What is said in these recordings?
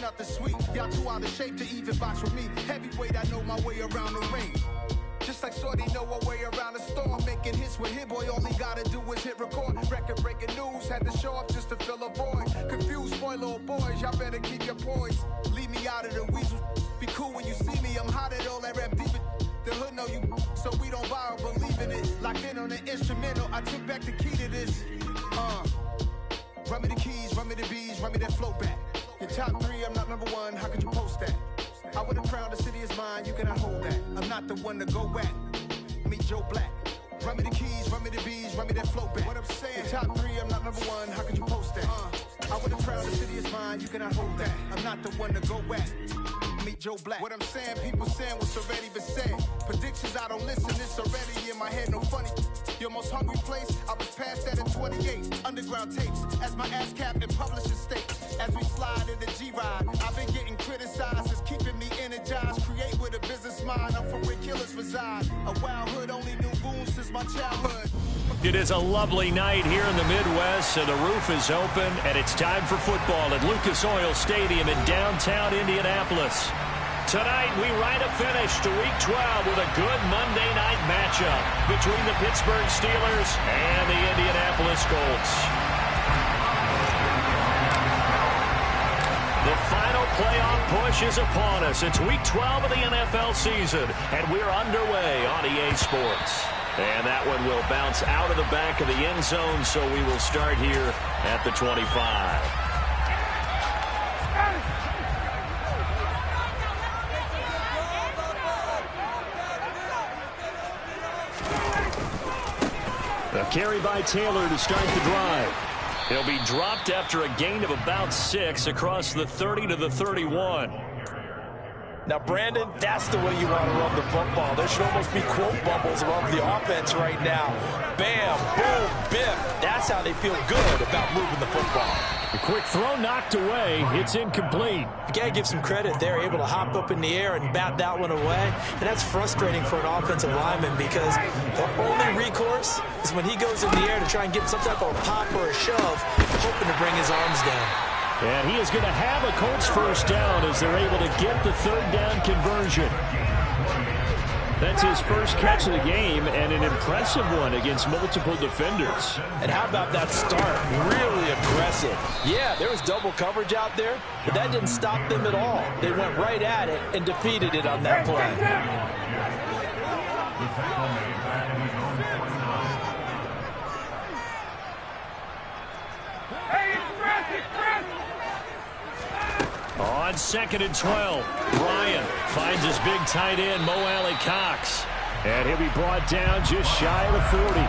nothing sweet. Y'all too out of shape to even box with me. Heavyweight, I know my way around the ring. Just like Shorty know her way around the storm. Making hits with Hit Boy, all he gotta do is hit record. Record breaking news, had to show up just to fill a void. Confused boy, little boys, y'all better keep your poise. Leave me out of the weasel. Be cool when you see me, I'm hot at all that rap deep. The hood know you, so we don't borrow, believe in it. Locked in on the instrumental, I took back the key to this. Run me the keys, run me the bees, run me that flow back. Your top 3, I'm not number 1, how could you post that? I would have crowned the city is mine, you cannot hold that. I'm not the one to go back. Meet Joe Black. Run me the keys, run me the bees, run me that flow back. What I'm saying, your top 3, I'm not number 1, how could you post that? I would have crowned the city is mine, you cannot hold that. I'm not the one to go back. Meet Joe Black. What I'm saying, people saying what's already been said. Predictions, I don't listen, it's already in my head, no funny. Your most hungry place, I was past that at 28. Underground tapes, as my ass cap in publishing state. As we slide in the G-Ride, I've been getting criticized, it's keeping me energized. Create with a business mind, I'm from where killers reside. A wild hood, only knew boons since my childhood. It is a lovely night here in the Midwest, and the roof is open, and it's time for football at Lucas Oil Stadium in downtown Indianapolis. Tonight, we write a finish to Week 12 with a good Monday night matchup between the Pittsburgh Steelers and the Indianapolis Colts. The final playoff push is upon us. It's Week 12 of the NFL season, and we're underway on EA Sports. And that one will bounce out of the back of the end zone, so we will start here at the 25. A carry by Taylor to start the drive. He'll be dropped after a gain of about 6 across the 30 to the 31. Now, Brandon, that's the way you want to run the football. There should almost be quote bubbles above the offense right now. Bam, boom, biff. That's how they feel good about moving the football. A quick throw knocked away. It's incomplete. You got to give some credit. They're able to hop up in the air and bat that one away. And that's frustrating for an offensive lineman because the only recourse is when he goes in the air to try and get some type of a pop or a shove, hoping to bring his arms down. And he is going to have a Colts first down as they're able to get the third down conversion. That's his first catch of the game and an impressive one against multiple defenders. And how about that start? Really aggressive. Yeah, there was double coverage out there, but that didn't stop them at all. They went right at it and defeated it on that play. On 2nd and 12, Ryan finds his big tight end, Mo Alley-Cox. And he'll be brought down just shy of the 40.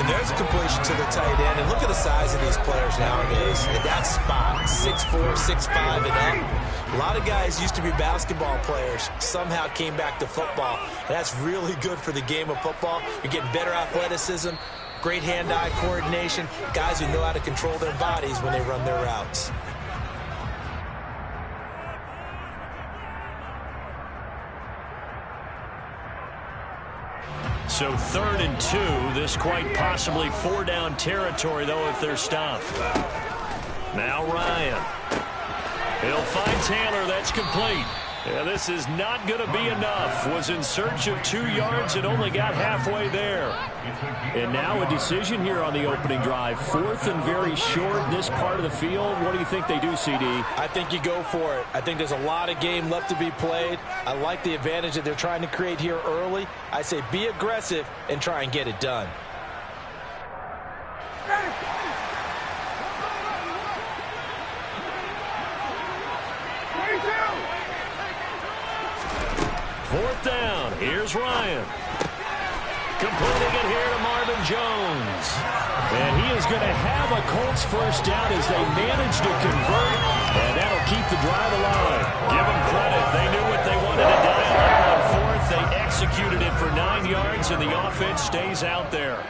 And there's a completion to the tight end. And look at the size of these players nowadays. In that spot, 6'4", 6'5", and up. A lot of guys used to be basketball players, somehow came back to football. And that's really good for the game of football. You're getting better athleticism, great hand-eye coordination, guys who know how to control their bodies when they run their routes. So 3rd and 2, this quite possibly 4-down territory, though, if they're stopped. Now Ryan. He'll find Taylor. That's complete. Yeah, this is not going to be enough. Was in search of 2 yards and only got halfway there. And now a decision here on the opening drive. 4th and very short this part of the field. What do you think they do, CD? I think you go for it. I think there's a lot of game left to be played. I like the advantage that they're trying to create here early. I say be aggressive and try and get it done. Fourth down. Here's Ryan. Completing it here to Marvin Jones. And he is going to have a Colts first down as they manage to convert. And that'll keep the drive alive. Give them credit. They knew what they wanted to dial up on 4th. They executed it for 9 yards, and the offense stays out there.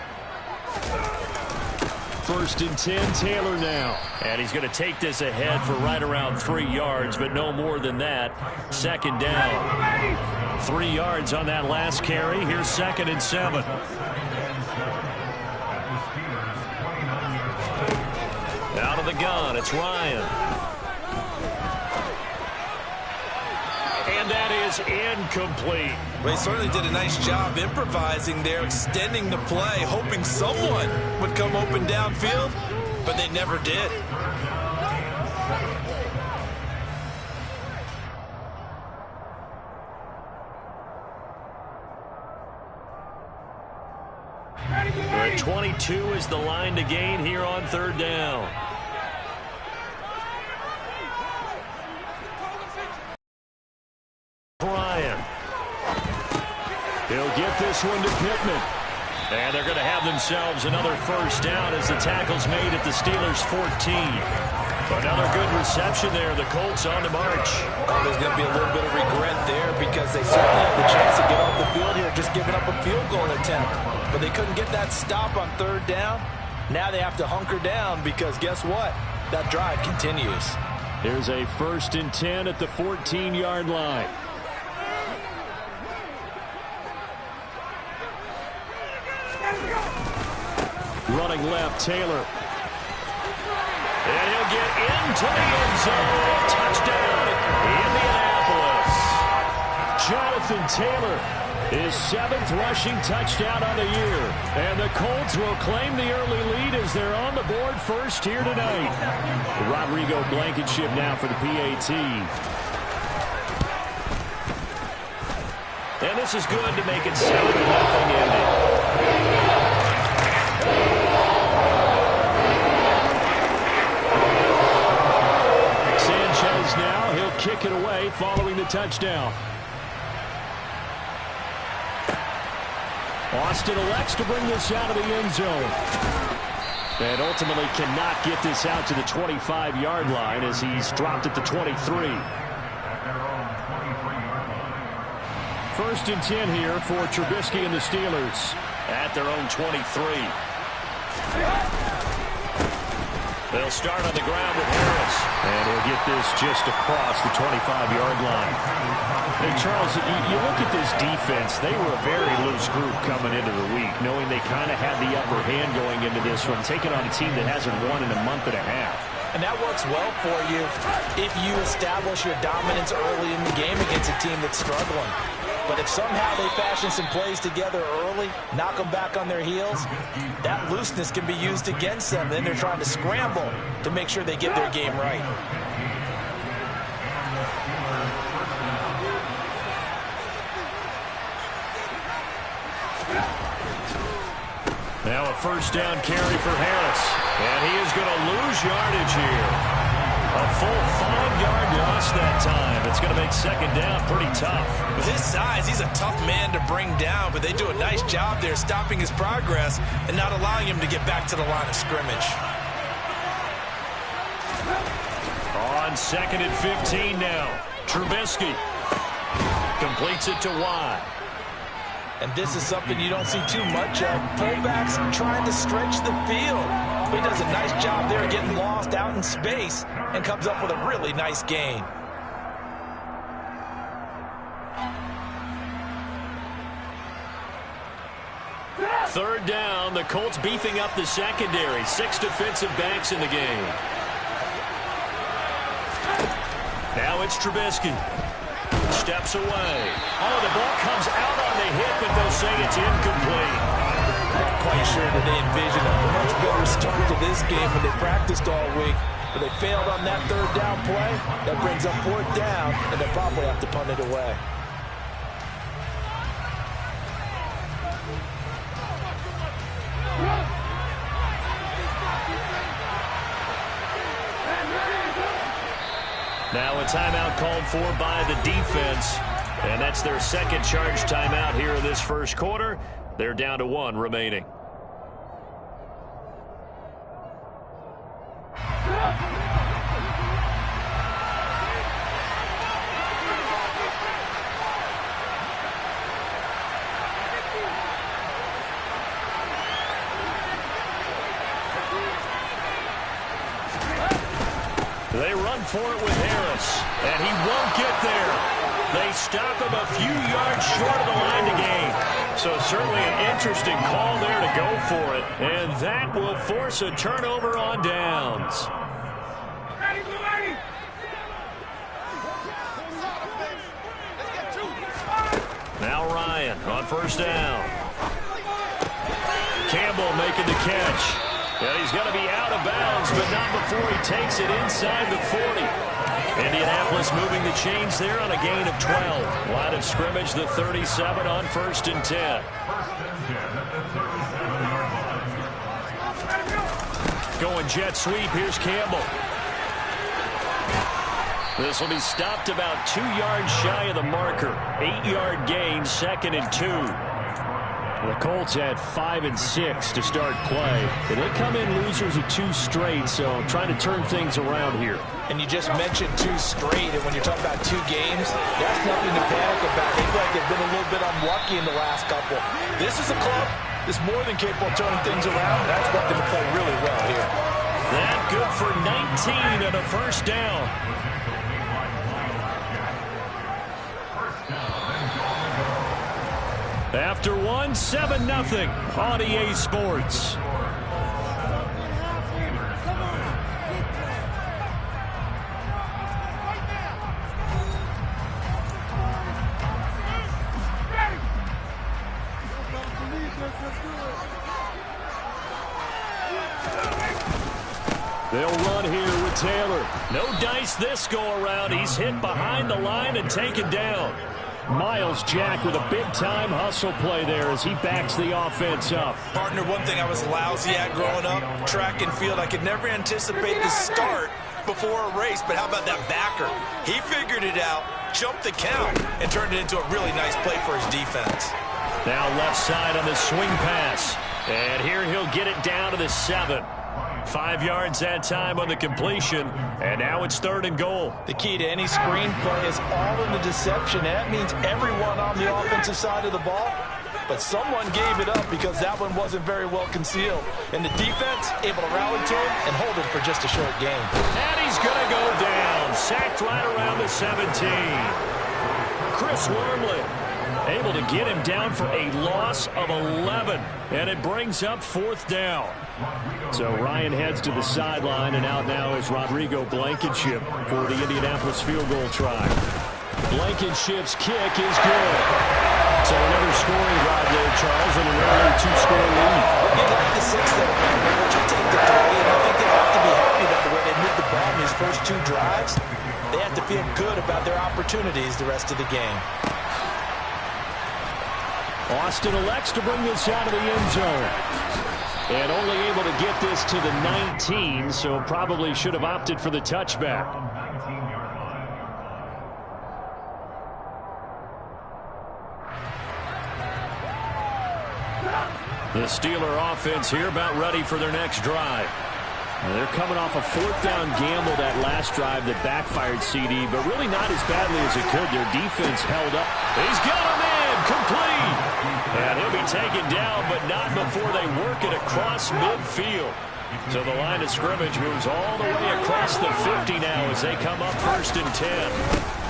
1st and 10, Taylor now. And he's going to take this ahead for right around 3 yards, but no more than that. 2nd down. 3 yards on that last carry. Here's 2nd and 7. Out of the gun, it's Ryan. is incomplete. They certainly did a nice job improvising there, extending the play, hoping someone would come open downfield, but they never did. At 22 is the line to gain here on third down. Ryan. He'll get this one to Pittman. And they're going to have themselves another first down as the tackle's made at the Steelers' 14. Another good reception there. The Colts on the march. Oh, there's going to be a little bit of regret there because they certainly had the chance to get off the field here, just giving up a field goal attempt. But they couldn't get that stop on third down. Now they have to hunker down because guess what? That drive continues. Here's a 1st and 10 at the 14-yard line. Running left, Taylor. And he'll get into the end zone. Touchdown, Indianapolis. Jonathan Taylor, his 7th rushing touchdown on the year. And the Colts will claim the early lead as they're on the board first here tonight. Rodrigo Blankenship now for the PAT. And this is good to make it 7-0 Indy. Now he'll kick it away following the touchdown. Austin elects to bring this out of the end zone. And ultimately cannot get this out to the 25-yard line as he's dropped at the 23. 1st and 10 here for Trubisky and the Steelers at their own 23. They'll start on the ground with Harris. And he'll get this just across the 25-yard line. Hey, Charles, you look at this defense. They were a very loose group coming into the week, knowing they kind of had the upper hand going into this one, taking on a team that hasn't won in a month and a half. And that works well for you if you establish your dominance early in the game against a team that's struggling. But if somehow they fashion some plays together early, knock them back on their heels, that looseness can be used against them. Then they're trying to scramble to make sure they get their game right. Now a 1st down carry for Harris. And he is going to lose yardage here. A full 5-yard loss that time. It's going to make 2nd down pretty tough. With his size, he's a tough man to bring down, but they do a nice job there stopping his progress and not allowing him to get back to the line of scrimmage. On 2nd and 15 now. Trubisky completes it to Watt. And this is something you don't see too much of. Fullbacks trying to stretch the field. But he does a nice job there getting lost out in space and comes up with a really nice gain. Third down, the Colts beefing up the secondary. 6 defensive backs in the game. Now it's Trubisky. Steps away. Oh, the ball comes out on the hit, but they'll say it's incomplete. Not quite sure that they envisioned a much better start to this game when they practiced all week. But they failed on that 3rd down play. That brings up 4th down, and they'll probably have to punt it away. Now a timeout called for by the defense. And that's their 2nd charge timeout here in this 1st quarter. They're down to 1 remaining. They run for it with Harris, and he won't get there. They stop him a few yards short of the line to gain. So certainly an interesting call there to go for it, and that will force a turnover on downs. on first down. Campbell making the catch. And he's going to be out of bounds, but not before he takes it inside the 40. Indianapolis moving the chains there on a gain of 12. Line of scrimmage, the 37 on 1st and 10. Going jet sweep. Here's Campbell. This will be stopped about 2 yards shy of the marker. 8-yard gain, 2nd and 2. The Colts had 5 and 6 to start play. But they come in losers of 2 straight, so trying to turn things around here. And you just mentioned 2 straight, and when you're talking about 2 games, that's nothing to panic about. They feel like they've been a little bit unlucky in the last couple. This is a club that's more than capable of turning things around. That's what they play really well here. That good for 19 and a first down. After 1, 7-0 on EA Sports. They'll run here with Taylor. No dice this go-around. He's hit behind the line and taken down. Miles Jack with a big-time hustle play there as he backs the offense up. Partner, one thing I was lousy at growing up, track and field. I could never anticipate the start before a race, but how about that backer? He figured it out, jumped the count, and turned it into a really nice play for his defense. Now left side on the swing pass. And here he'll get it down to the 7. 5 yards that time on the completion, and now it's 3rd and goal. The key to any screenplay is all in the deception. That means everyone on the offensive side of the ball, but someone gave it up because that one wasn't very well concealed. And the defense able to rally to him and hold him for just a short game. And he's going to go down, sacked right around the 17. Chris Wormley able to get him down for a loss of 11, and it brings up 4th down. So Ryan heads to the sideline, and out now is Rodrigo Blankenship for the Indianapolis field goal try. Blankenship's kick is good. So another scoring drive there, Charles, and an early 2-score lead. You'd like the 6 there, but you take the 3, and I think they have to be happy about the way they moved the ball in these first 2 drives. They have to feel good about their opportunities the rest of the game. Austin elects to bring this out of the end zone. And only able to get this to the 19, so probably should have opted for the touchback. The Steeler offense here about ready for their next drive. Now they're coming off a 4th down gamble that last drive that backfired CD, but really not as badly as it could. Their defense held up. He's got a man, complete. And he'll be taken down, but not before they work it across midfield. So the line of scrimmage moves all the way across the 50 now as they come up 1st and 10.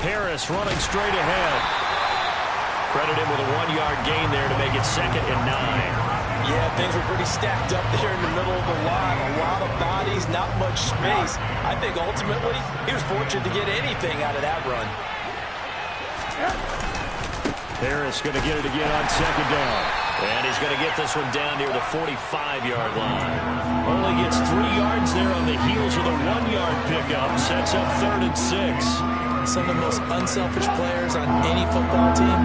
Harris running straight ahead. Credit him with a 1-yard gain there to make it 2nd and 9. Yeah, things were pretty stacked up there in the middle of the line. A lot of bodies, not much space. I think ultimately he was fortunate to get anything out of that run. Harris going to get it again on 2nd down. And he's going to get this one down near the 45-yard line. Only gets 3 yards there on the heels of the 1-yard pickup. Sets up 3rd and 6. Some of the most unselfish players on any football team,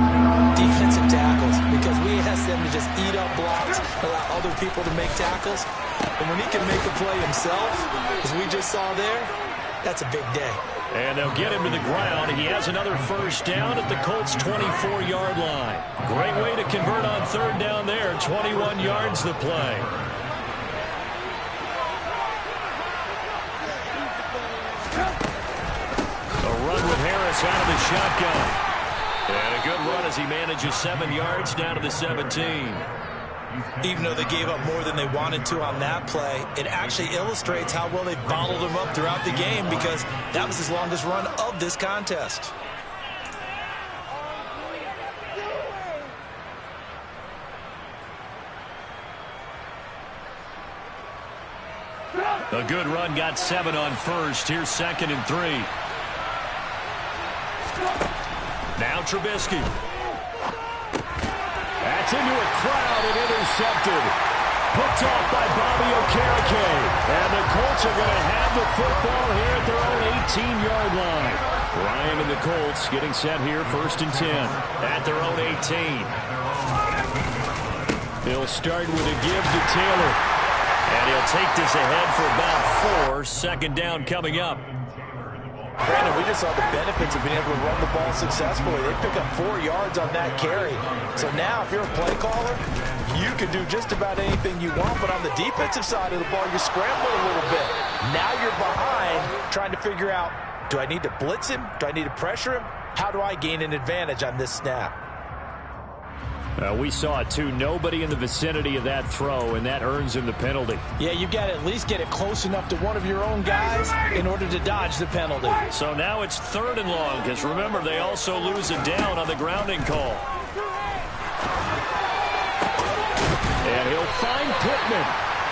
defensive tackles, because we ask them to just eat up blocks, allow other people to make tackles. And when he can make a play himself, as we just saw there, that's a big day. And they'll get him to the ground. He has another 1st down at the Colts' 24-yard line. Great way to convert on 3rd down there. 21 yards the play. Out of the shotgun. And a good run as he manages 7 yards down to the 17. Even though they gave up more than they wanted to on that play, it actually illustrates how well they bottled them up throughout the game, because that was his longest run of this contest. A good run, got 7 on 1st. Here's 2nd and 3. Now Trubisky. Gets into a crowd and intercepted. Picked off by Bobby Okereke. And the Colts are going to have the football here at their own 18-yard line. Ryan and the Colts getting set here, 1st and 10 at their own 18. He'll start with a give to Taylor. And he'll take this ahead for about 4. 2nd down coming up. Brandon, we just saw the benefits of being able to run the ball successfully. They pick up 4 yards on that carry. So now, if you're a play caller, you can do just about anything you want. But on the defensive side of the ball, you're scrambling a little bit. Now you're behind, trying to figure out, do I need to blitz him? Do I need to pressure him? How do I gain an advantage on this snap? We saw it, too. Nobody in the vicinity of that throw, and that earns him the penalty. Yeah, you've got to at least get it close enough to one of your own guys in order to dodge the penalty. So now it's 3rd and long, because remember, they also lose a down on the grounding call. And he'll find Pittman.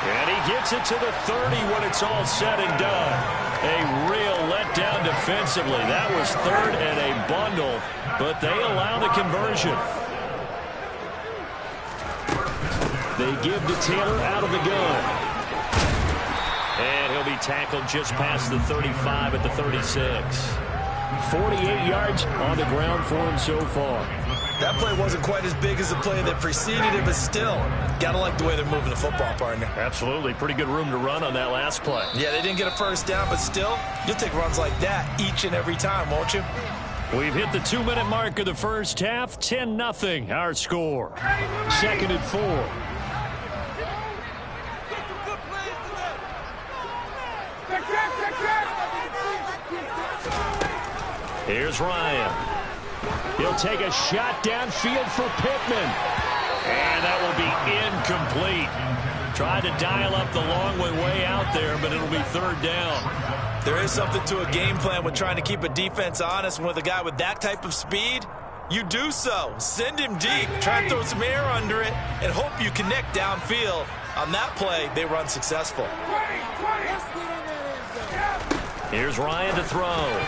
And he gets it to the 30 when it's all said and done. A real letdown defensively. That was 3rd and a bundle, but they allow the conversion. They give to Taylor out of the gun. And he'll be tackled just past the 35 at the 36. 48 yards on the ground for him so far. That play wasn't quite as big as the play that preceded it, but still, gotta like the way they're moving the football, partner. Absolutely. Pretty good room to run on that last play. Yeah, they didn't get a 1st down, but still, you'll take runs like that each and every time, won't you? We've hit the 2-minute mark of the first half. 10-0, our score. 2nd and 4. Here's Ryan. He'll take a shot downfield for Pittman. And that will be incomplete. Tried to dial up the long way out there, but it'll be 3rd down. There is something to a game plan with trying to keep a defense honest. With a guy with that type of speed, you do so. Send him deep. Try and throw some air under it and hope you connect downfield. On that play, they were unsuccessful. Here's Ryan to throw.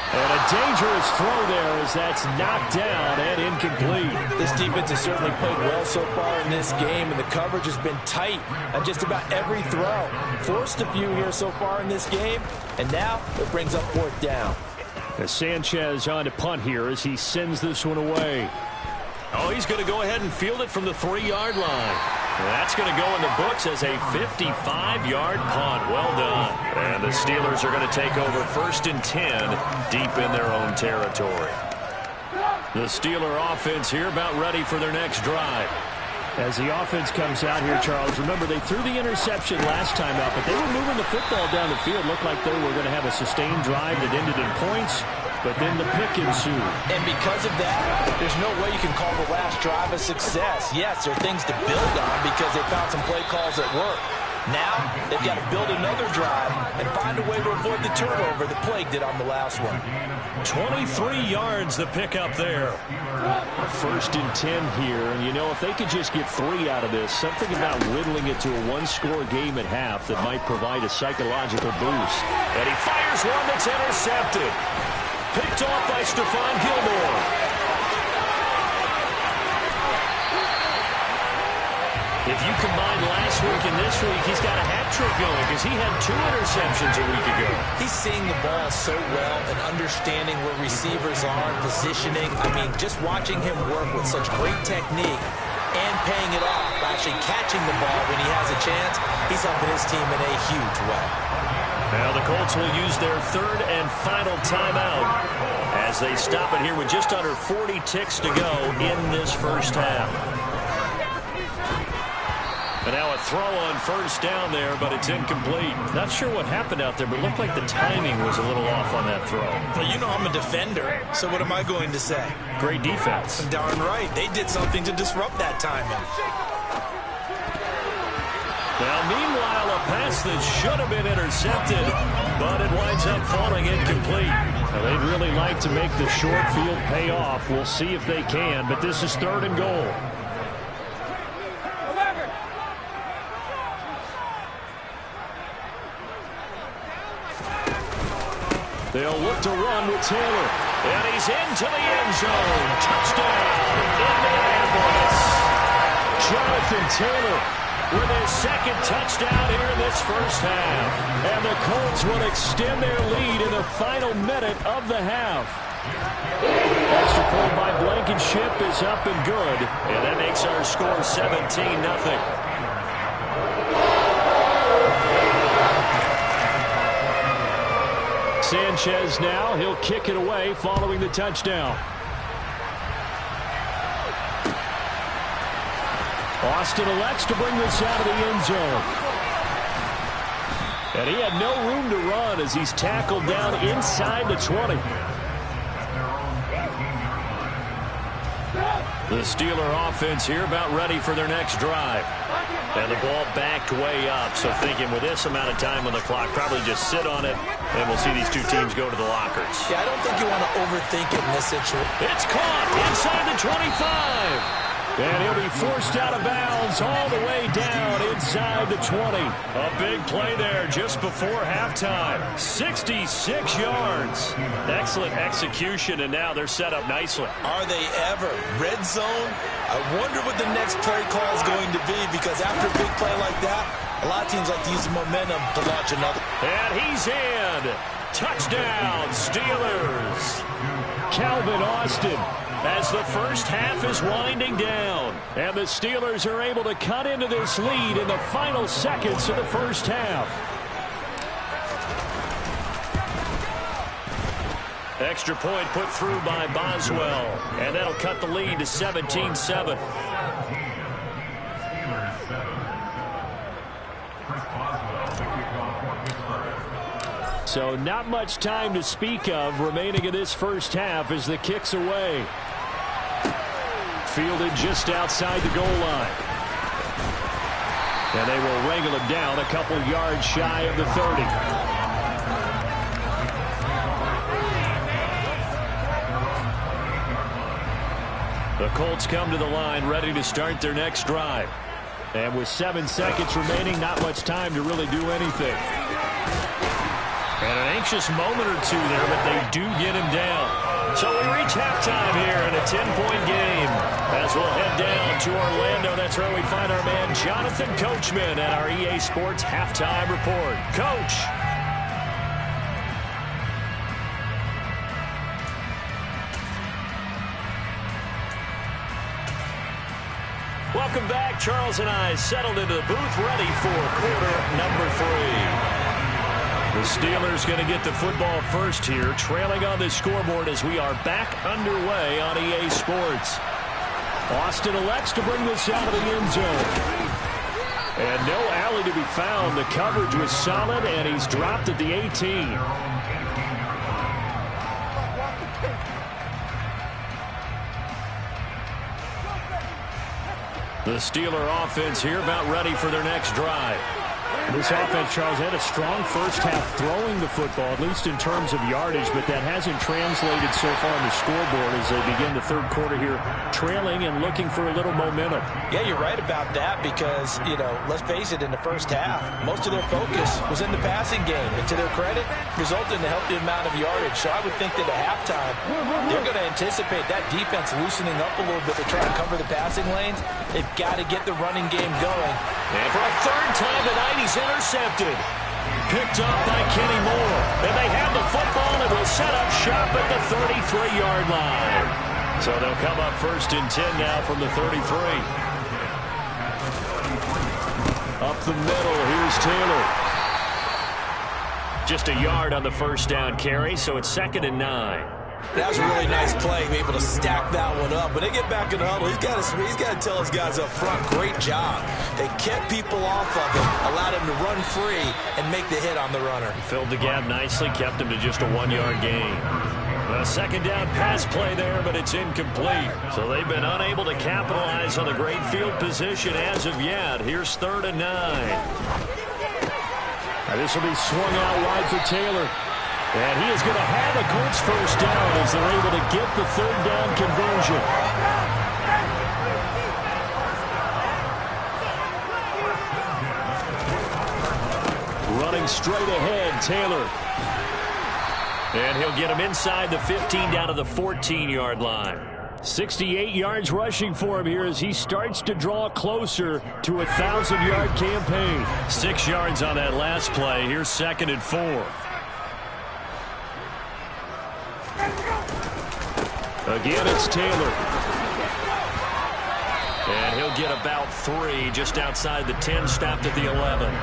And a dangerous throw there as that's knocked down and incomplete. This defense has certainly played well so far in this game, and the coverage has been tight on just about every throw. Forced a few here so far in this game, and now it brings up 4th down. As Sanchez on to punt here as he sends this one away. Oh, he's going to go ahead and field it from the 3-yard line. That's going to go in the books as a 55-yard punt. Well done. And the Steelers are going to take over 1st and 10 deep in their own territory. The Steeler offense here about ready for their next drive. As the offense comes out here, Charles, remember they threw the interception last time out, but they were moving the football down the field. Looked like they were going to have a sustained drive that ended in points, but then the pick ensued. And because of that, there's no way you can call the last drive a success. Yes, there are things to build on because they found some play calls that work. Now, they've got to build another drive and find a way to avoid the turnover that plagued it on the last one. 23 yards the pickup there. 1st and 10 here, and you know, if they could just get 3 out of this, something about whittling it to a 1-score game at half that might provide a psychological boost. And he fires one that's intercepted. Picked off by Stephon Gilmore. If you combine last week and this week, he's got a hat trick going because he had 2 interceptions a week ago. He's seeing the ball so well and understanding where receivers are, positioning. I mean, just watching him work with such great technique and paying it off by actually catching the ball when he has a chance, he's helping his team in a huge way. Now the Colts will use their 3rd and final timeout as they stop it here with just under 40 ticks to go in this first half. And now a throw on 1st down there, but it's incomplete. Not sure what happened out there, but it looked like the timing was a little off on that throw. Well, you know I'm a defender, so what am I going to say? Great defense. Darn right. They did something to disrupt that timing. Now, meanwhile, a pass that should have been intercepted, but it winds up falling incomplete. Now, they'd really like to make the short field pay off. We'll see if they can, but this is 3rd and goal. They'll look to run with Taylor. And he's into the end zone. Touchdown, Indianapolis. Jonathan Taylor with his second touchdown here in this first half. And the Colts will extend their lead in the final minute of the half. Extra point by Blankenship is up and good. And that makes our score 17-0. Sanchez now, he'll kick it away following the touchdown. Austin elects to bring this out of the end zone. And he had no room to run as he's tackled down inside the 20. The Steeler offense here about ready for their next drive. And the ball backed way up, so thinking with this amount of time on the clock, probably just sit on it, and we'll see these two teams go to the lockers. Yeah, I don't think you want to overthink it in this situation. It's caught inside the 25. And he'll be forced out of bounds all the way down inside the 20. A big play there just before halftime. 66 yards. Excellent execution, and now they're set up nicely. Are they ever? Red zone? I wonder what the next play call is going to be, because after a big play like that, a lot of teams like to use the momentum to launch another. And he's in. Touchdown, Steelers. Calvin Austin, as the first half is winding down. And the Steelers are able to cut into this lead in the final seconds of the first half. Extra point put through by Boswell. And that'll cut the lead to 17-7. So not much time to speak of remaining in this first half as the kick's away. Fielded just outside the goal line. And they will wrangle him down a couple yards shy of the 30. The Colts come to the line ready to start their next drive. And with 7 seconds remaining, not much time to really do anything. And an anxious moment or two there, but they do get him down. So we reach halftime here in a 10-point game. As we'll head down to Orlando, that's where we find our man Jonathan Coachman at our EA Sports Halftime Report. Coach. Welcome back. Charles and I settled into the booth ready for quarter number 3. The Steelers going to get the football first here, trailing on the scoreboard as we are back underway on EA Sports. Austin elects to bring this out of the end zone. And no alley to be found. The coverage was solid, and he's dropped at the 18. The Steeler offense here about ready for their next drive. This offense, Charles, had a strong first half throwing the football, at least in terms of yardage, but that hasn't translated so far on the scoreboard as they begin the third quarter here, trailing and looking for a little momentum. Yeah, you're right about that because, let's face it, in the first half, most of their focus was in the passing game. And to their credit, resulted in a healthy amount of yardage. So I would think that at halftime, they're going to anticipate that defense loosening up a little bit to try to cover the passing lanes. They've got to get the running game going. And for a third time tonight, he's intercepted. Picked up by Kenny Moore. And they have the football and will set up shop at the 33-yard line. So they'll come up first and 10 now from the 33. Up the middle, here's Taylor. Just a yard on the first down carry, so it's 2nd and 9. That was a really nice play, be able to stack that one up. When they get back in the huddle, he's got to tell his guys up front, great job. They kept people off of him, allowed him to run free, and make the hit on the runner. Filled the gap nicely, kept him to just a 1-yard gain. A second down pass play there, but it's incomplete. So they've been unable to capitalize on the great field position as of yet. Here's 3rd and 9. Now this will be swung out wide for Taylor. And he is going to have a Colts first down as they're able to get the 3rd down conversion. Running straight ahead, Taylor. And he'll get him inside the 15 down to the 14-yard line. 68 yards rushing for him here as he starts to draw closer to a 1,000-yard campaign. 6 yards on that last play. Here's 2nd and 4. Again, it's Taylor. And he'll get about 3 just outside the 10, stopped at the 11.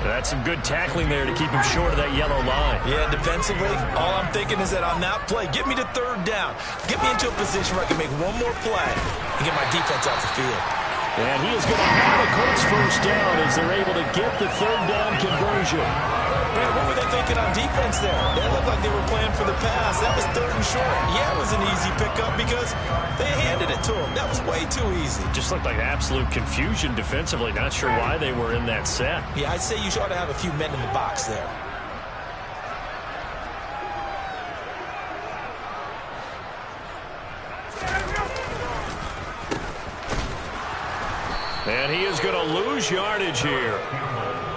That's some good tackling there to keep him short of that yellow line. Yeah, defensively, all I'm thinking is that on that play, get me to 3rd down. Get me into a position where I can make one more play and get my defense off the field. And he is going to have a Colts 1st down as they're able to get the 3rd down conversion. Man, what were they thinking on defense there? They looked like they were playing for the pass. That was 3rd and short. Yeah, it was an easy pickup because they handed it to him. That was way too easy. Just looked like absolute confusion defensively. Not sure why they were in that set. Yeah, I'd say you ought to have a few men in the box there. And he is going to lose yardage here.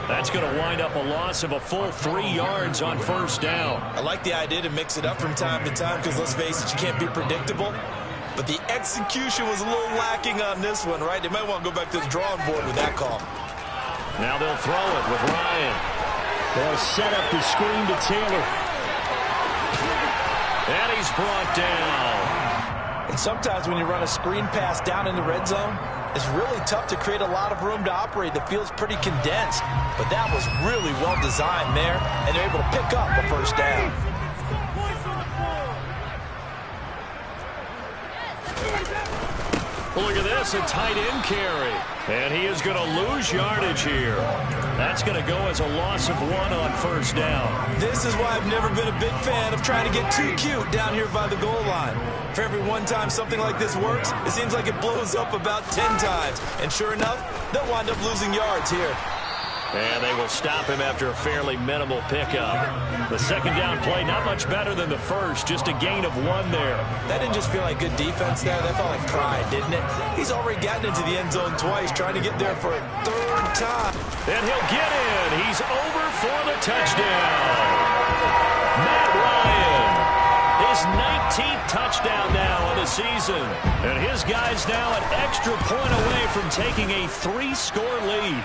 That's going to wind up a loss of a full 3 yards on 1st down. I like the idea to mix it up from time to time because, let's face it, you can't be predictable. But the execution was a little lacking on this one, right? They might want to go back to the drawing board with that call. Now they'll throw it with Ryan. They'll set up the screen to Taylor. And he's brought down. And sometimes when you run a screen pass down in the red zone, it's really tough to create a lot of room to operate. The field's pretty condensed, but that was really well designed there, and they're able to pick up a 1st down. Look at this, a tight end carry. And he is going to lose yardage here. That's going to go as a loss of 1 on 1st down. This is why I've never been a big fan of trying to get too cute down here by the goal line. For every one time something like this works, it seems like it blows up about 10 times. And sure enough, they'll wind up losing yards here. And they will stop him after a fairly minimal pickup. The 2nd down play, not much better than the 1st, just a gain of 1 there. That didn't just feel like good defense there. That felt like pride, didn't it? He's already gotten into the end zone twice, trying to get there for a 3rd time. And he'll get in. He's over for the touchdown. Matt Ryan, his 19th touchdown now of the season. And his guy's now an extra point away from taking a 3-score lead.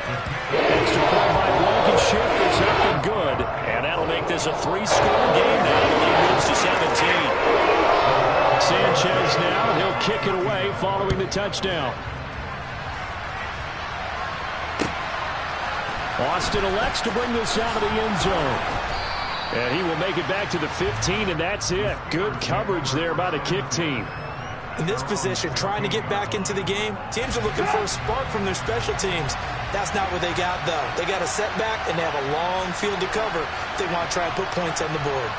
Extra point by Blankenship is up and good. And that'll make this a 3-score game now. The lead moves to 17. Sanchez now, he'll kick it away following the touchdown. Austin elects to bring this out of the end zone. And he will make it back to the 15, and that's it. Good coverage there by the kick team. In this position, trying to get back into the game, teams are looking for a spark from their special teams. That's not what they got, though. They got a setback, and they have a long field to cover if they want to try and put points on the board.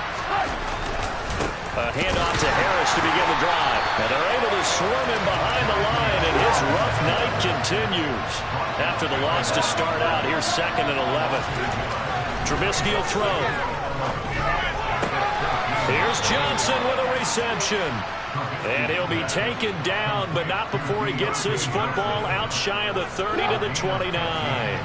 A handoff to Harris to begin the drive. And they're able to swarm him behind the line, and his rough night continues. After the loss to start out, here's 2nd and 11. Trubisky will throw. Here's Johnson with a reception. And he'll be taken down, but not before he gets this football out shy of the 30 to the 29.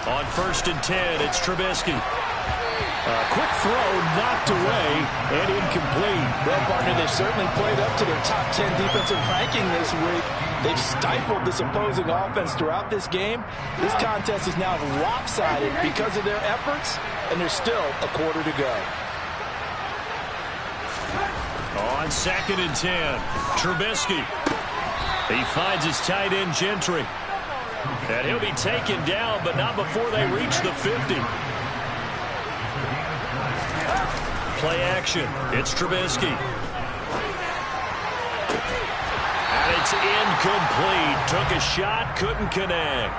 On 1st and 10, it's Trubisky. A quick throw knocked away and incomplete. Well, partner, they've certainly played up to their top 10 defensive ranking this week. They've stifled this opposing offense throughout this game. This contest is now lopsided because of their efforts, and there's still a quarter to go. On 2nd and 10, Trubisky. He finds his tight end, Gentry. And he'll be taken down, but not before they reach the 50. Play action. It's Trubisky. And it's incomplete. Took a shot, couldn't connect.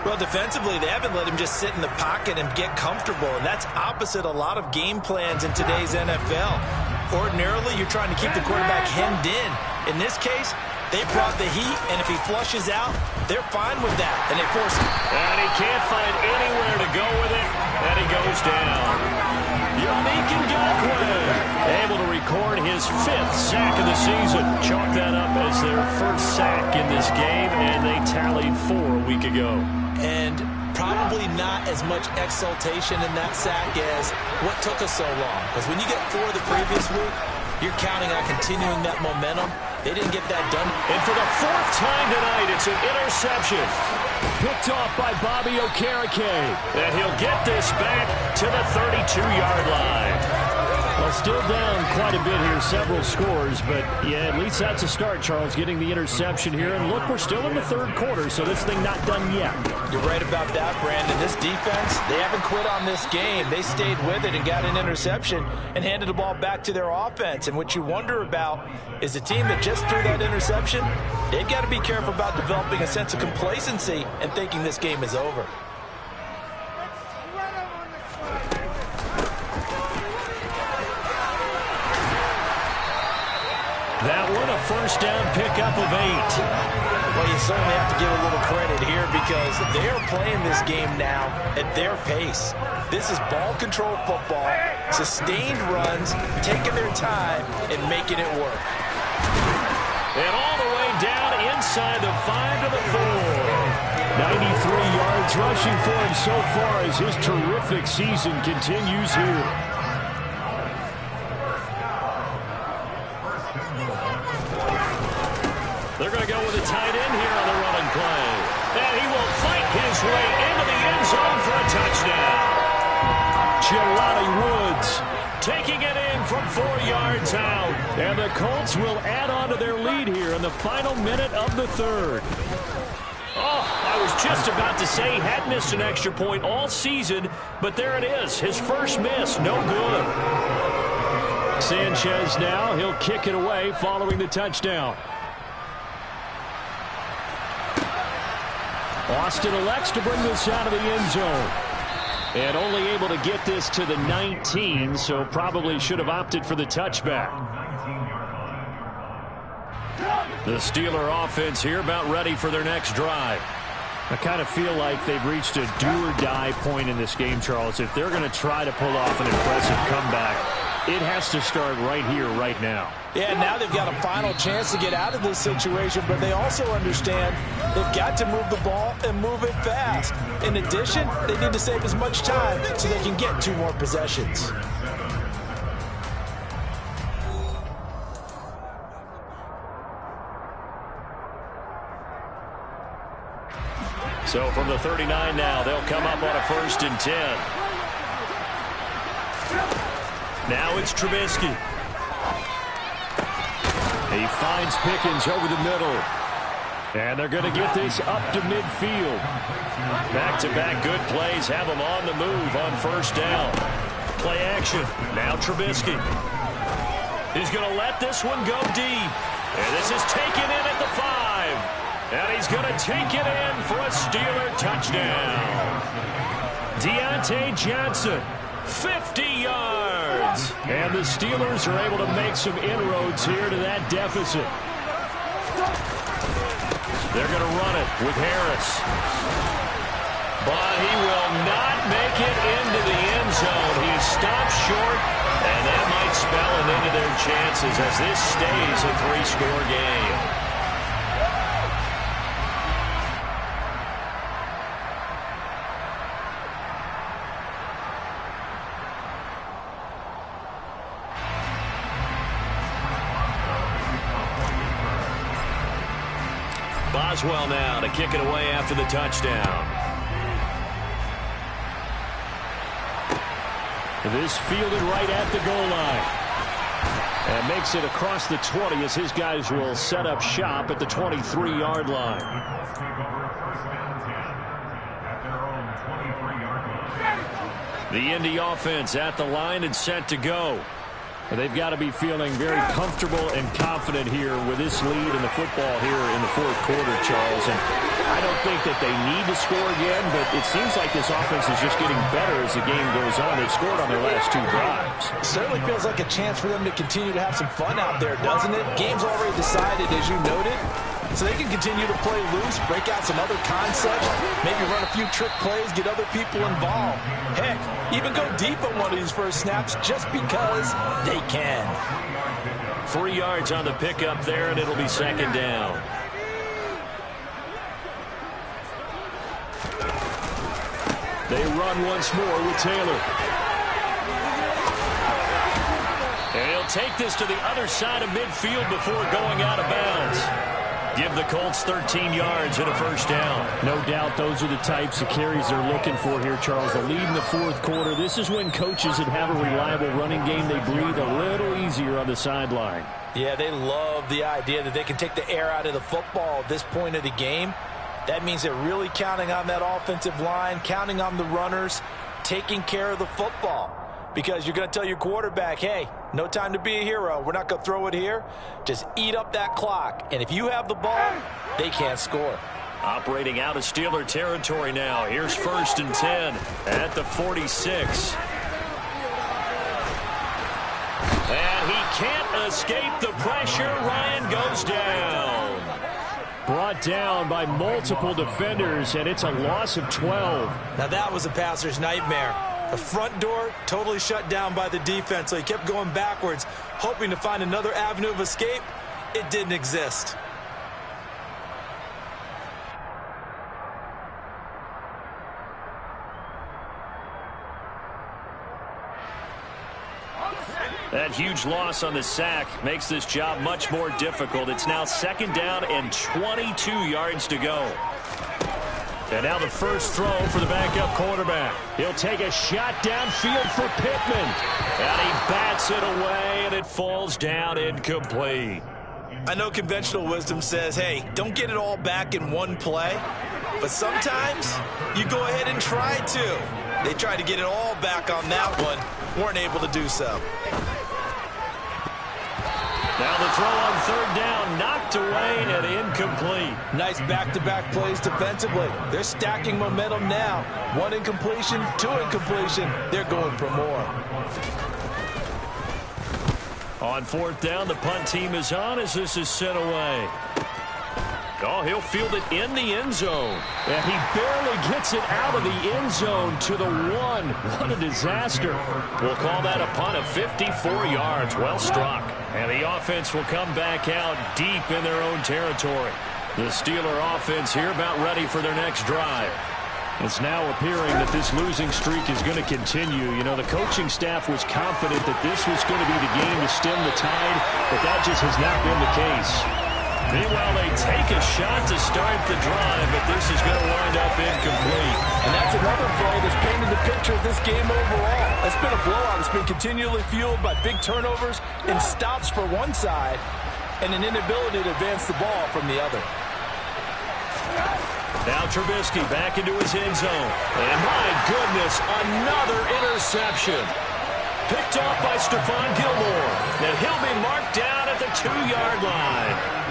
Well, defensively, they haven't let him just sit in the pocket and get comfortable, and that's opposite a lot of game plans in today's NFL. Ordinarily, you're trying to keep the quarterback hemmed in. In this case, they brought the heat, and if he flushes out, they're fine with that, and they force him. And he can't find anywhere to go with it, and he goes down. Yannick Ngakoue able to record his 5th sack of the season. Chalk that up as their 1st sack in this game, and they tallied 4 a week ago. And probably not as much exultation in that sack as what took us so long. Because when you get 4 the previous week, you're counting on continuing that momentum. They didn't get that done. And for the 4th time tonight, it's an interception. Picked off by Bobby Okereke. And he'll get this back to the 32-yard line. Well, still down quite a bit here, several scores, but yeah, at least that's a start, Charles, getting the interception here. And look, we're still in the 3rd quarter, so this thing not done yet. You're right about that, Brandon. This defense, they haven't quit on this game. They stayed with it and got an interception and handed the ball back to their offense. And what you wonder about is the team that just threw that interception, they've got to be careful about developing a sense of complacency and thinking this game is over. That one a first down pickup of 8. Well, you certainly have to give a little credit here because they are playing this game now at their pace. This is ball control football, sustained runs, taking their time and making it work. And all the way down inside the 5 to the 4. 93 yards rushing for him so far as his terrific season continues here. They're going to go with a tight end here on the running play. And he will fight his way into the end zone for a touchdown. Jelani Woods taking it in from 4 yards out. And the Colts will add on to their lead here in the final minute of the 3rd. Oh, I was just about to say he had missed an extra point all season, but there it is. His first miss, no good. Sanchez now, he'll kick it away following the touchdown. Austin elects to bring this out of the end zone. And only able to get this to the 19, so probably should have opted for the touchback. The Steeler offense here about ready for their next drive. I kind of feel like they've reached a do-or-die point in this game, Charles. If they're going to try to pull off an impressive comeback, it has to start right here, right now. Yeah, now they've got a final chance to get out of this situation, but they also understand they've got to move the ball and move it fast. In addition, they need to save as much time so they can get 2 more possessions. So from the 39 now, they'll come up on a 1st and 10. Now it's Trubisky. He finds Pickens over the middle. And they're going to get this up to midfield. Back-to-back good plays have them on the move on 1st down. Play action. Now Trubisky. He's going to let this one go deep. And this is taken in at the 5. And he's going to take it in for a Steeler touchdown. Deontay Johnson, 50 yards. And the Steelers are able to make some inroads here to that deficit. They're going to run it with Harris. But he will not make it into the end zone. He stopped short, and that might spell an end to their chances as this stays a 3-score game. Boswell now to kick it away after the touchdown. This fielded right at the goal line. And makes it across the 20 as his guys will set up shop at the 23-yard line. The Indy offense at the line and set to go. They've got to be feeling very comfortable and confident here with this lead in the football here in the 4th quarter, Charles. And I don't think that they need to score again, but it seems like this offense is just getting better as the game goes on. They've scored on their last 2 drives. It certainly feels like a chance for them to continue to have some fun out there, doesn't it? Game's already decided, as you noted. So they can continue to play loose, break out some other concepts, maybe run a few trick plays, get other people involved. Heck, even go deep on one of these first snaps just because they can. 3 yards on the pickup there, and it'll be 2nd down. They run once more with Taylor. And he'll take this to the other side of midfield before going out of bounds. Give the Colts 13 yards and a first down. No doubt those are the types of carries they're looking for here, Charles. The lead in the fourth quarter. This is when coaches that have a reliable running game, they breathe a little easier on the sideline. Yeah, they love the idea that they can take the air out of the football at this point of the game. That means they're really counting on that offensive line, counting on the runners, taking care of the football. Because you're going to tell your quarterback, hey, no time to be a hero. We're not going to throw it here. Just eat up that clock. And if you have the ball, they can't score. Operating out of Steeler territory now. Here's 1st and 10 at the 46. And he can't escape the pressure. Ryan goes down. Brought down by multiple defenders, and it's a loss of 12. Now that was a passer's nightmare. The front door totally shut down by the defense, so he kept going backwards, hoping to find another avenue of escape. It didn't exist. That huge loss on the sack makes this job much more difficult. It's now 2nd down and 22 yards to go. And now the first throw for the backup quarterback. He'll take a shot downfield for Pittman. And he bats it away, and it falls down incomplete. I know conventional wisdom says, hey, don't get it all back in one play. But sometimes you go ahead and try to. They tried to get it all back on that one. Weren't able to do so. Now the throw on 3rd down, knocked away and incomplete. Nice back-to-back plays defensively. They're stacking momentum now. 1 incompletion, 2 incompletion. They're going for more. On 4th down, the punt team is on as this is sent away. Oh, he'll field it in the end zone. And he barely gets it out of the end zone to the 1. What a disaster. We'll call that a punt of 54 yards. Well struck. And the offense will come back out deep in their own territory. The Steeler offense here about ready for their next drive. It's now appearing that this losing streak is going to continue. You know, the coaching staff was confident that this was going to be the game to stem the tide, but that just has not been the case. Meanwhile, they take a shot to start the drive, but this is going to wind up incomplete. And that's another play that's painted the picture of this game overall. It's been a blowout. It's been continually fueled by big turnovers and stops for one side and an inability to advance the ball from the other. Now Trubisky back into his end zone. And my goodness, another interception. Picked off by Stephon Gilmore. And he'll be marked down at the 2-yard line.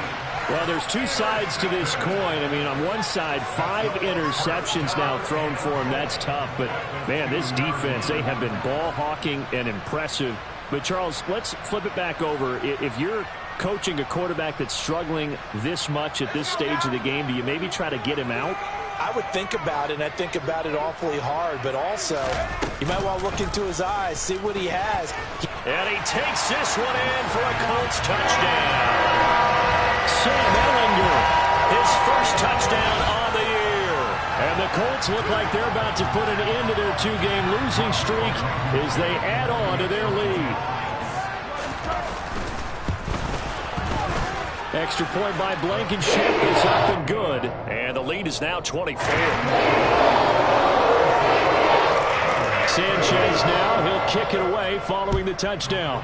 Well, there's two sides to this coin. I mean, on one side, 5 interceptions now thrown for him. That's tough. But, man, this defense, they have been ball hawking and impressive. But, Charles, let's flip it back over. If you're coaching a quarterback that's struggling this much at this stage of the game, do you maybe try to get him out? I would think about it, and I think about it awfully hard. But also, you might want to look into his eyes, see what he has. And he takes this one in for a Colts touchdown. Sam Ehlinger, his first touchdown on the year. And the Colts look like they're about to put an end to their 2-game losing streak as they add on to their lead. Extra point by Blankenship is up and good. And the lead is now 24. Sanchez now, he'll kick it away following the touchdown.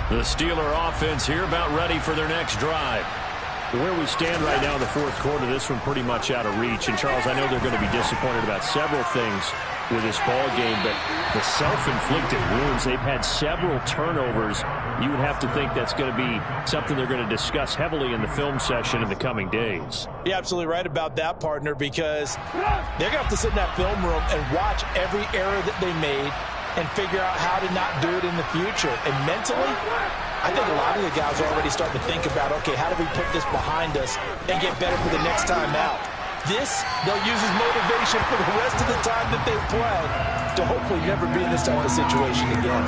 The Steeler offense here about ready for their next drive. Where we stand right now in the fourth quarter, this one pretty much out of reach. And, Charles, I know they're going to be disappointed about several things with this ball game, but the self-inflicted wounds, they've had several turnovers. You would have to think that's going to be something they're going to discuss heavily in the film session in the coming days. You're absolutely right about that, partner, because they're going to have to sit in that film room and watch every error that they made, and figure out how to not do it in the future. And mentally, I think a lot of the guys are already starting to think about, okay, how do we put this behind us and get better for the next time out? This, they'll use as motivation for the rest of the time that they play to hopefully never be in this type of situation again.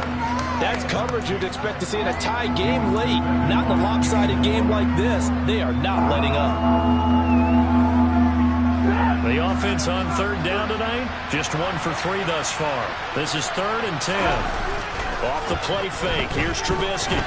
That's coverage you'd expect to see in a tie game late. Not in a lopsided game like this. They are not letting up. The offense on third down tonight, just 1 for 3 thus far. This is 3rd and 10. Off the play fake, here's Trubisky.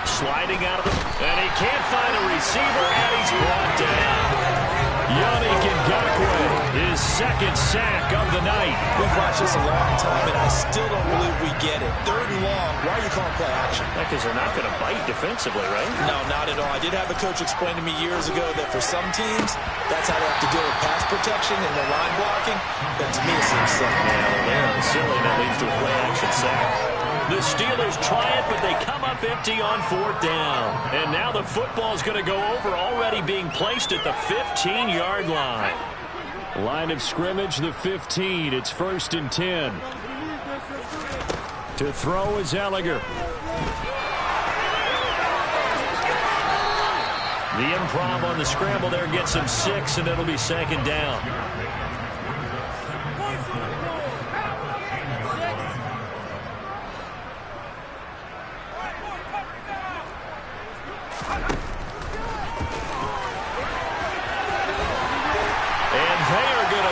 Sliding out of the... And he can't find a receiver, and he's brought down. Yannick Ngakoue, his 2nd sack of the night. We've watched this a long time, and I still don't believe we get it. 3rd and long, why are you calling play action? Because they're not going to bite defensively, right? No, not at all. I did have a coach explain to me years ago that for some teams, that's how they have to deal with pass protection and their line blocking. But to me, it seems silly. Yeah, they're silly. That leads to a play action sack. The Steelers try it, but they come up empty on 4th down. And now the football's going to go over, already being placed at the 15-yard line. Line of scrimmage, the 15. It's 1st and 10. To throw is Ellinger. The improv on the scramble there gets him 6, and it'll be 2nd down.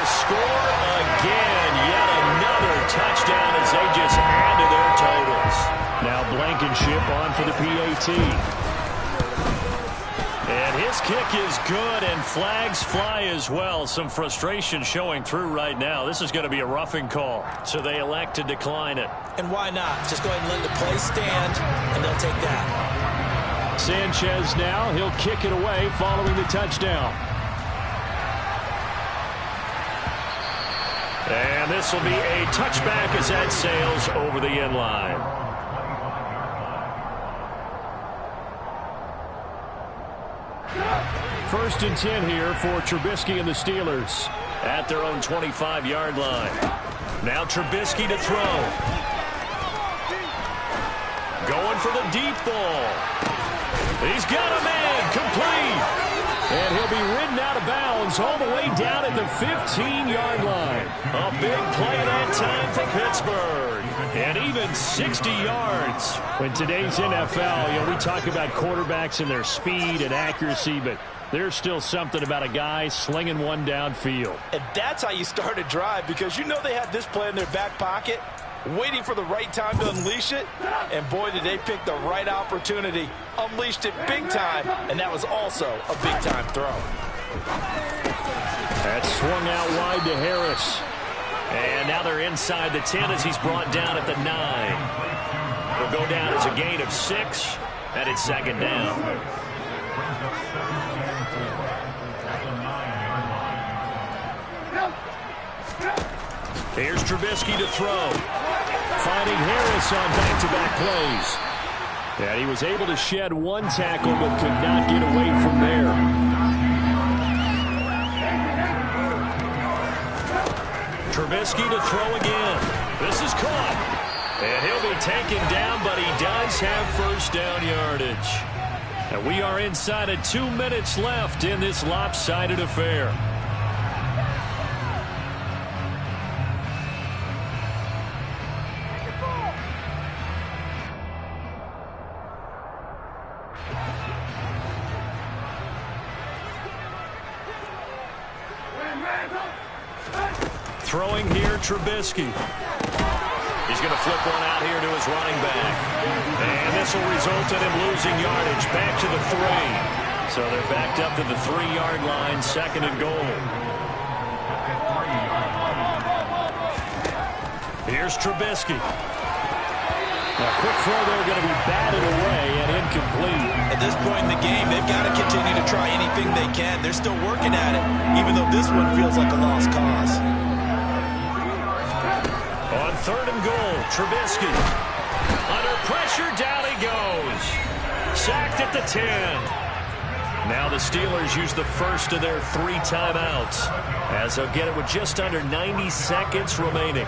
Score again, yet another touchdown as they just add to their totals. Now Blankenship on for the PAT. And his kick is good, and flags fly as well. Some frustration showing through right now. This is going to be a roughing call, so they elect to decline it. And why not? Just go ahead and let the play stand, and they'll take that. Sanchez now, he'll kick it away following the touchdown. And this will be a touchback as that sails over the end line. First and 10 here for Trubisky and the Steelers. At their own 25-yard line. Now Trubisky to throw. Going for the deep ball. He's got a man complete. And he'll be ridden out of bounds all the way down at the 15-yard line. A big play that time for Pittsburgh. And even 60 yards. In today's NFL, we talk about quarterbacks and their speed and accuracy, but there's still something about a guy slinging one downfield. And that's how you start a drive, because you know they had this play in their back pocket, waiting for the right time to unleash it. And boy, did they pick the right opportunity. Unleashed it big time, and that was also a big-time throw. That swung out wide to Harris. And now they're inside the 10 as he's brought down at the 9. Will go down as a gain of 6, and it's 2nd down. Here's Trubisky to throw. Finding Harris on back-to-back plays. And he was able to shed one tackle but could not get away from there. Trubisky to throw again. This is caught. And he'll be taken down, but he does have 1st down yardage. And we are inside of 2 minutes left in this lopsided affair. Throwing here, Trubisky. He's going to flip one out here to his running back. And this will result in him losing yardage back to the 3. So they're backed up to the 3-yard line, 2nd and goal. Here's Trubisky. Now, quick throw there, going to be batted away and incomplete. At this point in the game, they've got to continue to try anything they can. They're still working at it, even though this one feels like a lost cause. On 3rd and goal, Trubisky. Under pressure, down he goes. Sacked at the 10. Now the Steelers use the first of their 3 timeouts, as they'll get it with just under 90 seconds remaining.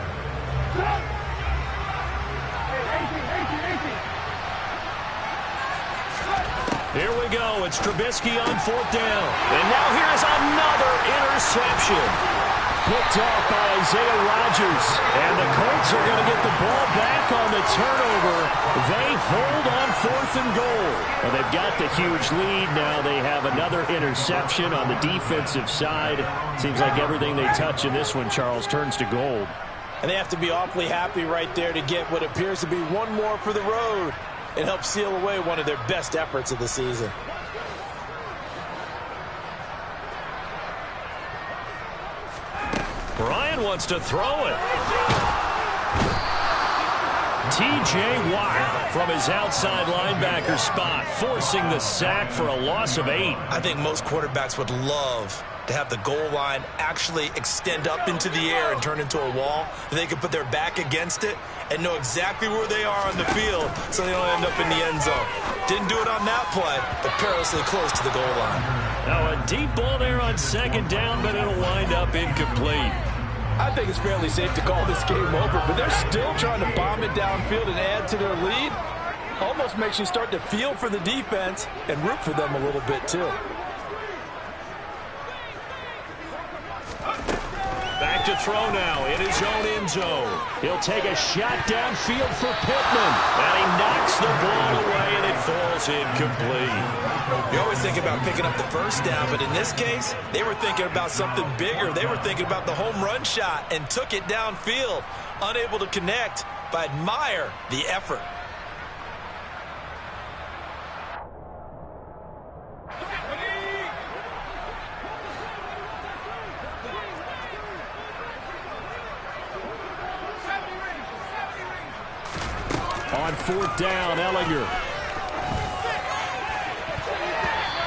it's Trubisky on 4th down. And now here's another interception. Picked off by Isaiah Rodgers. And the Colts are going to get the ball back on the turnover. They hold on 4th and goal. Well, they've got the huge lead now. They have another interception on the defensive side. Seems like everything they touch in this one, Charles, turns to gold. And they have to be awfully happy right there to get what appears to be one more for the road. It helps seal away one of their best efforts of the season. Brian wants to throw it. T.J. Watt from his outside linebacker spot, forcing the sack for a loss of 8. I think most quarterbacks would love to have the goal line actually extend up into the air and turn into a wall. They can put their back against it and know exactly where they are on the field so they don't end up in the end zone. Didn't do it on that play, but perilously close to the goal line. Now a deep ball there on 2nd down, but it'll wind up incomplete. I think it's fairly safe to call this game over, but they're still trying to bomb it downfield and add to their lead. Almost makes you start to feel for the defense and root for them a little bit too. Back to throw now in his own end zone. He'll take a shot downfield for Pittman. And he knocks the ball away, and it falls incomplete. You always think about picking up the first down, but in this case, they were thinking about something bigger. They were thinking about the home run shot and took it downfield. Unable to connect, but admire the effort. On 4th down, Ellinger.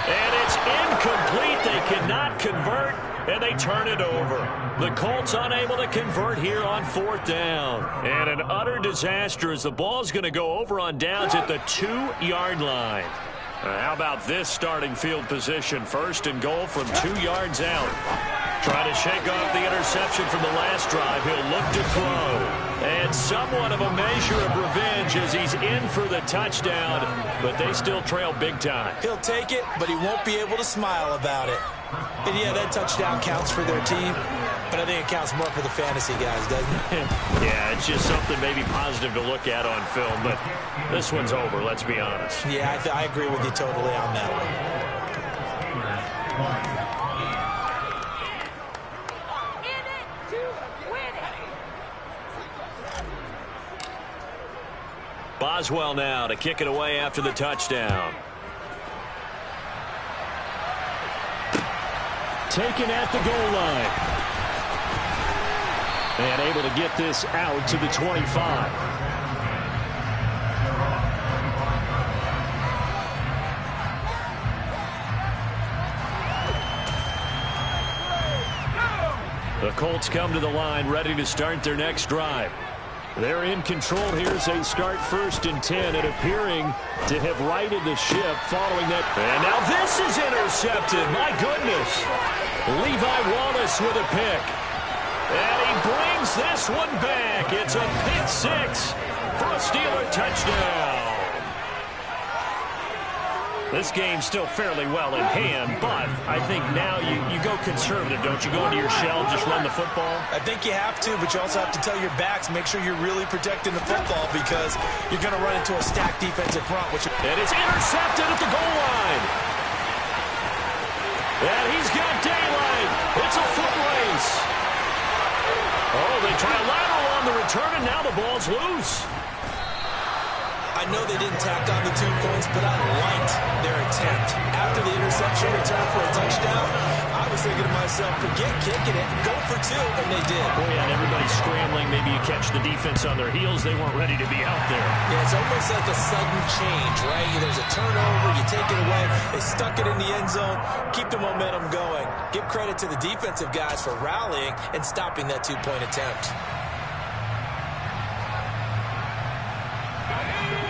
And it's incomplete. They cannot convert, and they turn it over. The Colts unable to convert here on 4th down. And an utter disaster as the ball's going to go over on downs at the 2-yard line. How about this starting field position? 1st and goal from 2 yards out. Trying to shake off the interception from the last drive. He'll look to throw. And somewhat of a measure of revenge as he's in for the touchdown, but they still trail big time. He'll take it, but he won't be able to smile about it. And yeah, that touchdown counts for their team, but I think it counts more for the fantasy guys, doesn't it? Yeah, it's just something maybe positive to look at on film, but this one's over, let's be honest. Yeah, I agree with you totally on that one. Boswell now to kick it away after the touchdown. Taken at the goal line. And able to get this out to the 25. The Colts come to the line ready to start their next drive. They're in control here as they start 1st and 10 and appearing to have righted the ship following that. And now this is intercepted. My goodness. Levi Wallace with a pick. And he brings this one back. It's a pick 6 for a Steeler touchdown. This game's still fairly well in hand, but I think now you go conservative, don't you? Go into your shell, just run the football? I think you have to, but you also have to tell your backs, make sure you're really protecting the football because you're going to run into a stacked defensive front. And it's intercepted at the goal line. And he's got daylight. It's a foot race. Oh, they try a lateral on the return, and now the ball's loose. I know they didn't tack on the 2 points, but I liked their attempt. After the interception return for a touchdown, I was thinking to myself, forget kicking it, go for 2, and they did. Oh, yeah, and everybody's scrambling. Maybe you catch the defense on their heels. They weren't ready to be out there. Yeah, it's almost like a sudden change, right? There's a turnover, you take it away. They stuck it in the end zone. Keep the momentum going. Give credit to the defensive guys for rallying and stopping that 2-point attempt.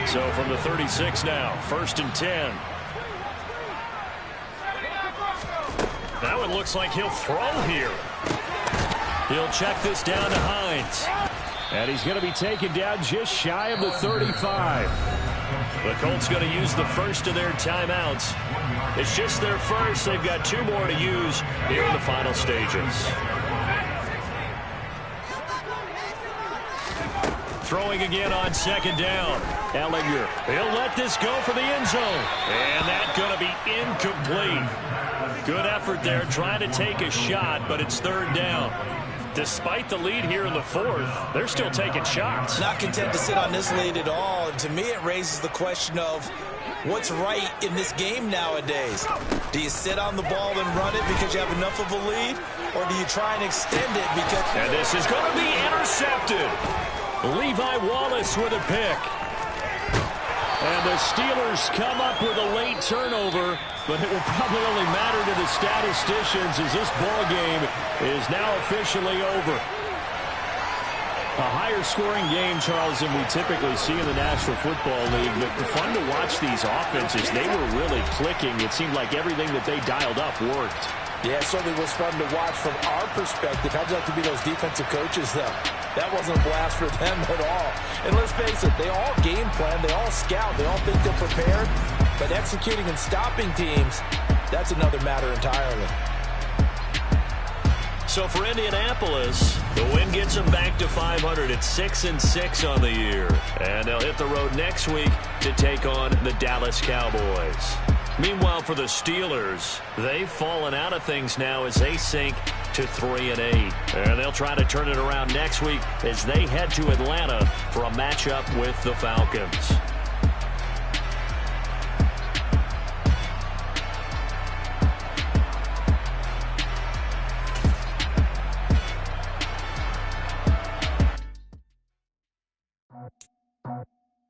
So from the 36 now, 1st and 10. Now it looks like he'll throw here. He'll check this down to Hines. And he's going to be taken down just shy of the 35. The Colts going to use the first of their timeouts. It's just their first. They've got 2 more to use here in the final stages. Throwing again on second down. Ellinger, he'll let this go for the end zone. And that's going to be incomplete. Good effort there trying to take a shot, but it's third down. Despite the lead here in the fourth, they're still taking shots. Not content to sit on this lead at all. And to me, it raises the question of what's right in this game nowadays. Do you sit on the ball and run it because you have enough of a lead? Or do you try and extend it because... And this is going to be intercepted. Levi Wallace with a pick. And the Steelers come up with a late turnover, but it will probably only matter to the statisticians as this ball game is now officially over. A higher scoring game, Charles, than we typically see in the National Football League. But fun to watch these offenses. They were really clicking. It seemed like everything that they dialed up worked. Yeah, it certainly was fun to watch from our perspective. How'd you like to be those defensive coaches, though? That wasn't a blast for them at all. And let's face it, they all game plan, they all scout, they all think they're prepared. But executing and stopping teams, that's another matter entirely. So for Indianapolis, the win gets them back to 500 at 6-6 on the year. And they'll hit the road next week to take on the Dallas Cowboys. Meanwhile, for the Steelers, they've fallen out of things now as they sink to 3-8. And they'll try to turn it around next week as they head to Atlanta for a matchup with the Falcons.